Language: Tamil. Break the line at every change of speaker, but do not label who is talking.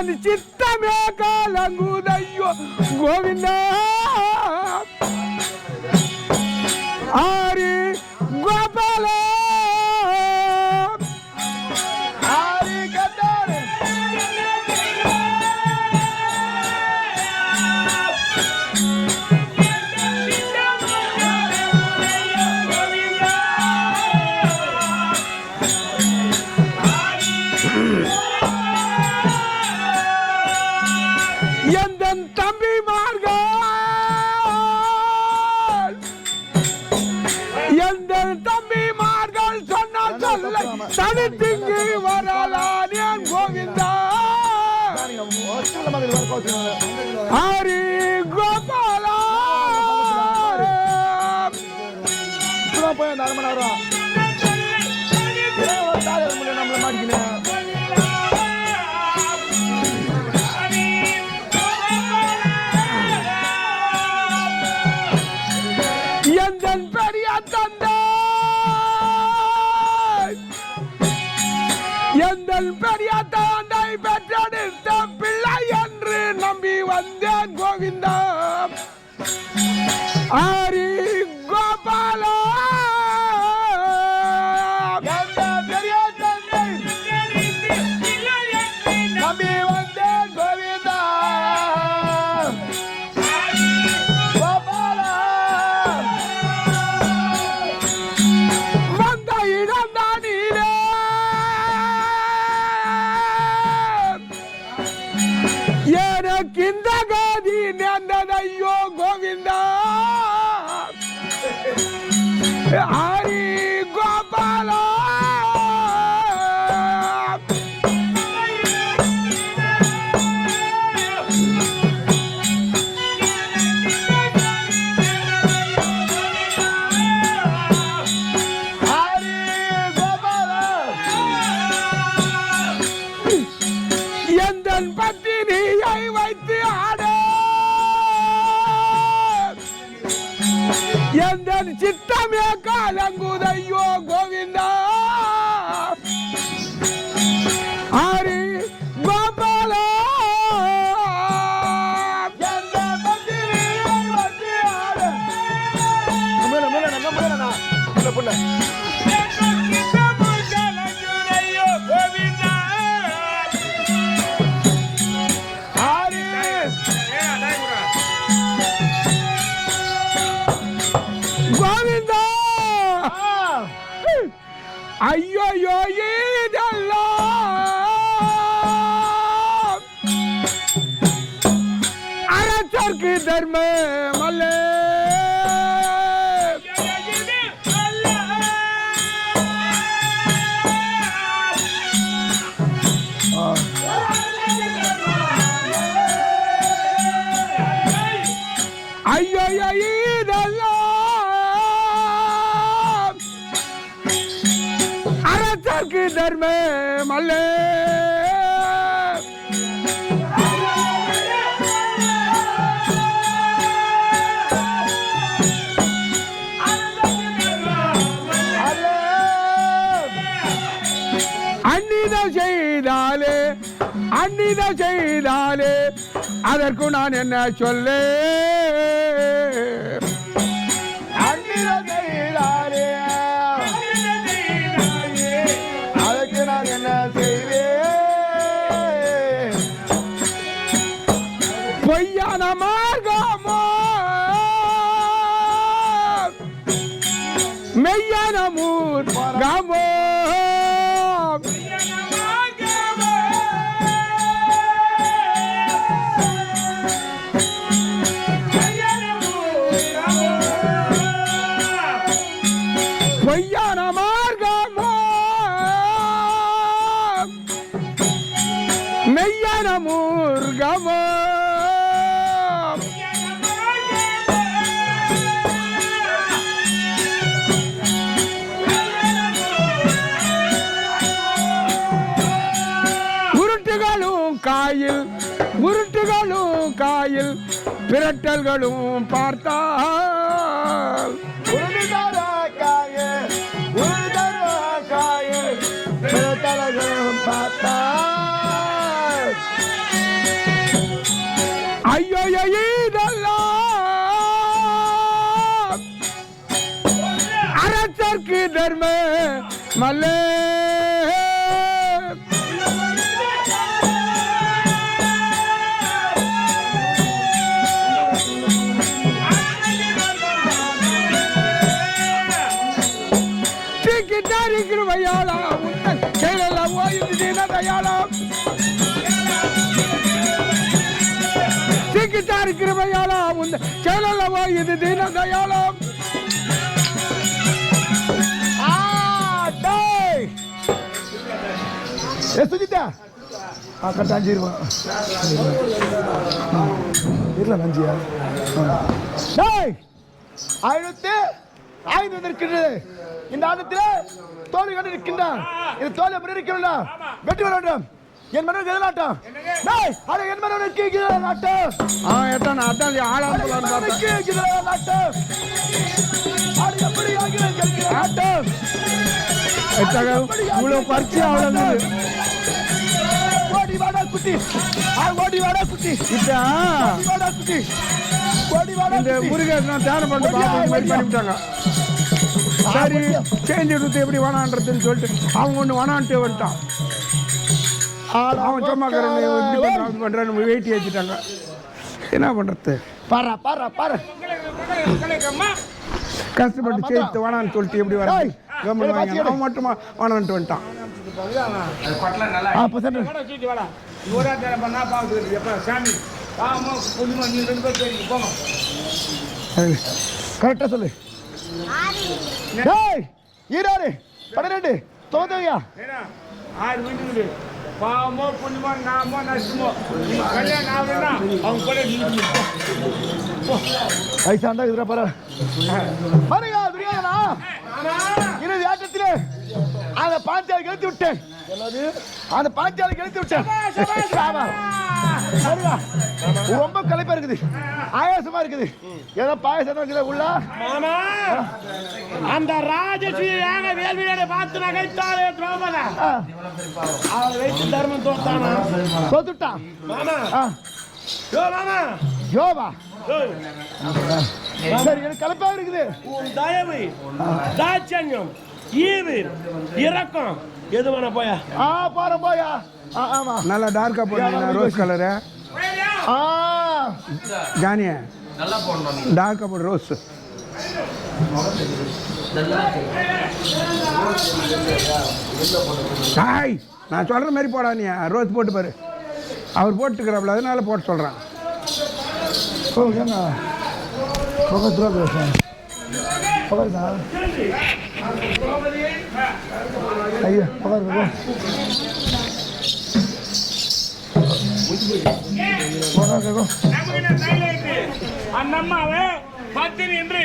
எந்தன் சித்தமே கலங்குதையோ கோவிந்தா ஹரி கோபால ஹரி கட்டார எந்தன் தம்பிமார்கள் எந்தன் தம்பிமார்கள் சொன்ன சொல்லை தனித்திங்கு வரலான் என் கோவிந்தா ஹரி கோபாலா எந்தன் பெரிய தந்தை எந்தன் பெரிய தந்தை பெற்றெடுத்த பிள்ளை என்று நம்பி வந்தேன் கோவிந்தா ஹரி கோபாலா பெரிய தந்தை நம்பி வந்தேன் கோவிந்தா கோபாலா வந்த இடந்தானிலே எனக்கு இந்த கதி நேர்ந்ததையோ கோவிந்தா ஹரி கோபாலா எந்தன் பத்தினியை வைத்து ஆட எந்தன் சித்தமே காலங்குதையோ கோவிந்தா ஹரி கோபாலா எந்தன் பத்தினியை வைத்து ஆட கோவிந்தா ஐயோ இதெல்லாம் அரசர்க்கு தர்மம் அல்ல ஐயோ இதெல்லாம் அரசர்க்கு தர்மம் அல்ல அந்நிதம் செய்தாலே அதற்கு நான் என்ன சொல்ல அந்நிதம் செய்தாலே அதற்கு நான் என்ன செய்வேன் பொய்யான மார்க்கமோ மெய்யான மூர்க்கமோ பொய்யான மார்க்கமோ மெய்யான மூர்க்கமோ உருட்டுகளும் காயில் பிரட்டல்களும் பார்த்தால் சிக்கு தர்ம மல்லே கிருபையாளா உந்தன் செயலெல்லாம் ஓய்ந்து தீன தயாளம் சிக்கித்தாரி கிருபையாளா உந்தன் செயலெல்லாம் ஓய்ந்து தீன தயாளம்
சுஜிதா கரெக்டாக 5 ரூபா இல்லை 5 5 வந்திருக்கிறது இந்த ஆட்டத்தில் தோல்வி கண்டு நிற்கின்றான் இது தோல்வி முன்னேறிக்கொள்ள வெற்றி பெற வேண்டும் என் மனதில் எதிராட்டம் என் மனதில் நாட்டம்
அதான் ஆளாம்
நாட்டம்
இவ்வளவு பறிச்சு அவ்வளவு
ஓடி வாடா குட்டி குட்டி
இந்த முருகேசன் தியானம் பண்ணிவிட்டாங்க சரி சேஞ்ச் எடுத்து எப்படி வேணான்றதுன்னு சொல்லிட்டு அவங்க ஒன்று வேணான்ட்டு வந்துட்டான் அவன் சும்மா பண்றான்னு வெயிட்டி வச்சுட்டாங்க என்ன பண்றது
பாரா பாரா பாரு
கஷ்டப்பட்டு சேர்த்து வேணான்னு சொல்லிட்டு எப்படி வர அவன் மட்டுமா வேணான்ட்டு வந்துட்டான்
கரெக்டா சொல்லு 12 தோதையா
6 வீட்டுக்கு பாவமோ புண்ணியமோ நாமோ நஷ்டமோ கல்யாணம் ஆகுதுன்னா அவங்க கூட
ஐசா இருந்தா இதுல பாரு பாருங்க துரியோதனா இறுதி ஆட்டத்திலே அந்த பாஞ்சாலை கழித்து விட்டேன் அந்த பாஞ்சாலை கழித்து விட்டேன் ரொம்ப களைப்பா இருக்குது ஆயாசமா இருக்குது ஏதோ பாயசம் இருக்குது உள்ள
மாமா அந்த ராஜஸ்ரீயான வேள்வியை பார்த்து நகைத்தாரே திரௌபதி அவளை வைத்து தர்மம் தோத்தானா
தோத்துட்டான்
மாமா யோ மாமா
யோவா சரி எனக்கு களைப்பா இருக்குது
உன் தயவு தாட்சண்யம் ஈவு இரக்கம் எது வேணா போயா
போறோம் போயா ஆமா
நல்லா டார்க்கா போடுறீங்க ரோஸ் கலரு ஜானியா நல்லா போடணும் டார்க்கா போடு ரோஸ் ஹாய் நான் சொல்ற மாதிரி போடா நீ ரோஸ் போட்டு பாரு அவர் போட்டுக்கிறாப்ல அதனால போட்டு சொல்றேன்
ஐயா
அண்ணம்மாவே பத்தினி என்று